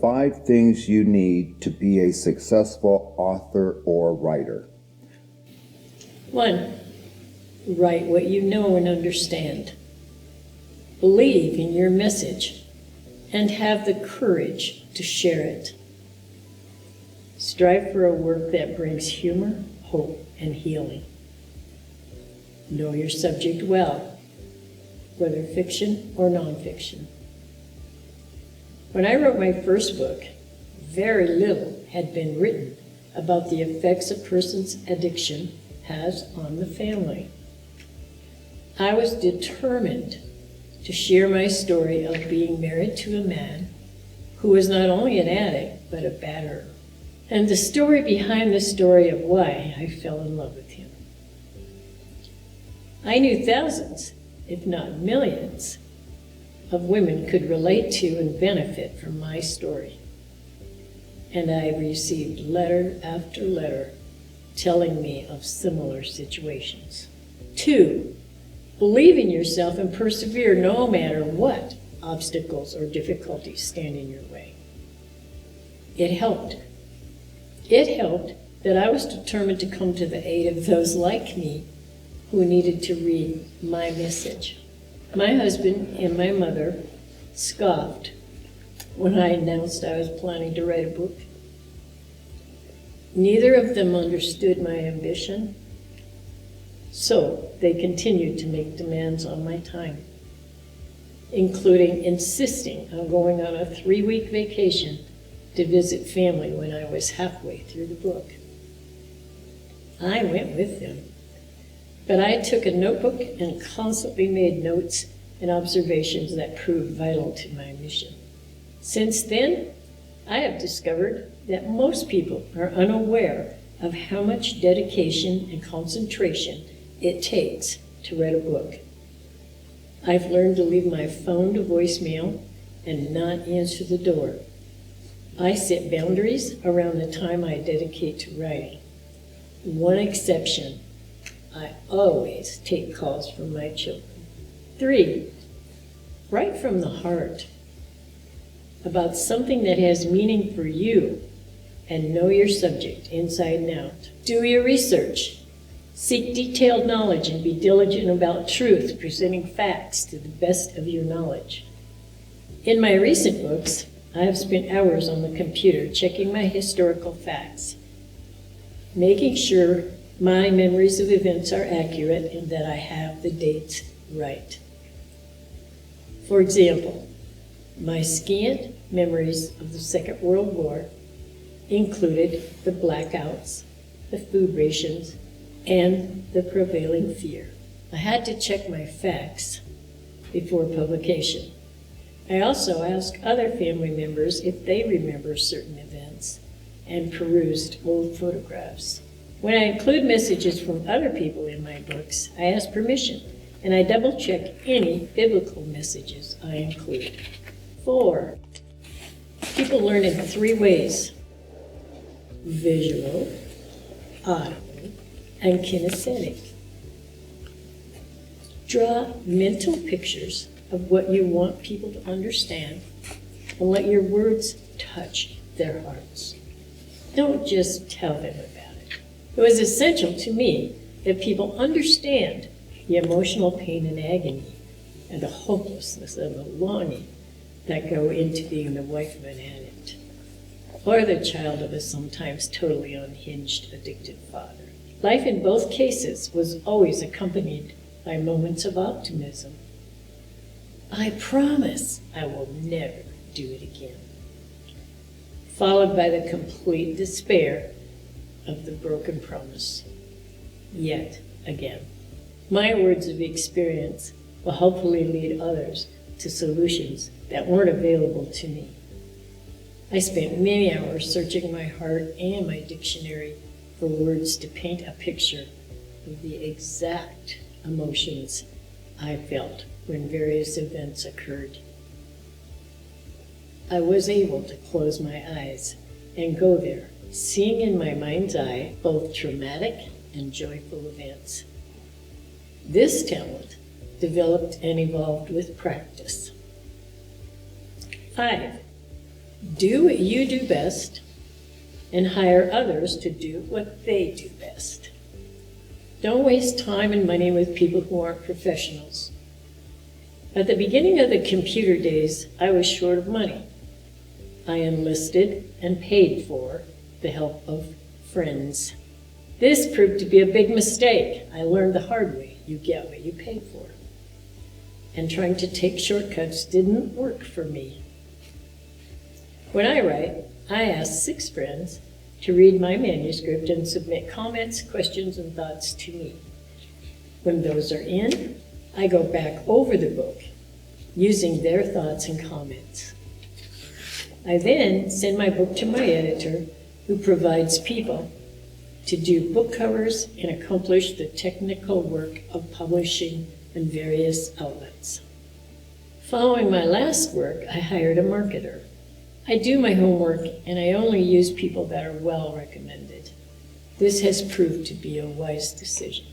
5 things you need to be a successful author or writer. 1. Write what you know and understand. Believe in your message and have the courage to share it. Strive for a work that brings humor, hope, and healing. Know your subject well, whether fiction or nonfiction. When I wrote my first book, very little had been written about the effects a person's addiction has on the family. I was determined to share my story of being married to a man who was not only an addict, but a batterer, and the story behind the story of why I fell in love with him. I knew thousands, if not millions, of women could relate to and benefit from my story. And I received letter after letter telling me of similar situations. 2, believe in yourself and persevere no matter what obstacles or difficulties stand in your way. It helped. It helped that I was determined to come to the aid of those like me who needed to read my message. My husband and my mother scoffed when I announced I was planning to write a book. Neither of them understood my ambition, so they continued to make demands on my time, including insisting on going on a 3-week vacation to visit family when I was halfway through the book. I went with them, but I took a notebook and constantly made notes and observations that proved vital to my mission. Since then, I have discovered that most people are unaware of how much dedication and concentration it takes to write a book. I've learned to leave my phone to voicemail and not answer the door. I set boundaries around the time I dedicate to writing. One exception, I always take calls from my children. 3, write from the heart about something that has meaning for you and know your subject inside and out. Do your research. Seek detailed knowledge and be diligent about truth, presenting facts to the best of your knowledge. In my recent books, I have spent hours on the computer checking my historical facts, making sure my memories of events are accurate and that I have the dates right. For example, my scant memories of the Second World War included the blackouts, the food rations, and the prevailing fear. I had to check my facts before publication. I also asked other family members if they remember certain events and perused old photographs. When I include messages from other people in my books, I ask permission and I double-check any biblical messages I include. 4, people learn in 3 ways: visual, audible, and kinesthetic. Draw mental pictures of what you want people to understand and let your words touch their hearts. Don't just tell them about it. It was essential to me that people understand the emotional pain and agony and the hopelessness and the longing that go into being the wife of an addict or the child of a sometimes totally unhinged, addicted father. Life in both cases was always accompanied by moments of optimism. I promise I will never do it again. Followed by the complete despair of the broken promise, yet again. My words of experience will hopefully lead others to solutions that weren't available to me. I spent many hours searching my heart and my dictionary for words to paint a picture of the exact emotions I felt when various events occurred. I was able to close my eyes and go there, seeing in my mind's eye both traumatic and joyful events. This talent developed and evolved with practice. 5, Do what you do best and hire others to do what they do best. Don't waste time and money with people who aren't professionals. At the beginning of the computer days, I was short of money. I enlisted and paid for the help of friends. This proved to be a big mistake. I learned the hard way. You get what you pay for. And trying to take shortcuts didn't work for me. When I write, I ask 6 friends to read my manuscript and submit comments, questions, and thoughts to me. When those are in, I go back over the book using their thoughts and comments. I then send my book to my editor, who provides people to do book covers and accomplish the technical work of publishing in various outlets. Following my last work, I hired a marketer. I do my homework, and I only use people that are well recommended. This has proved to be a wise decision.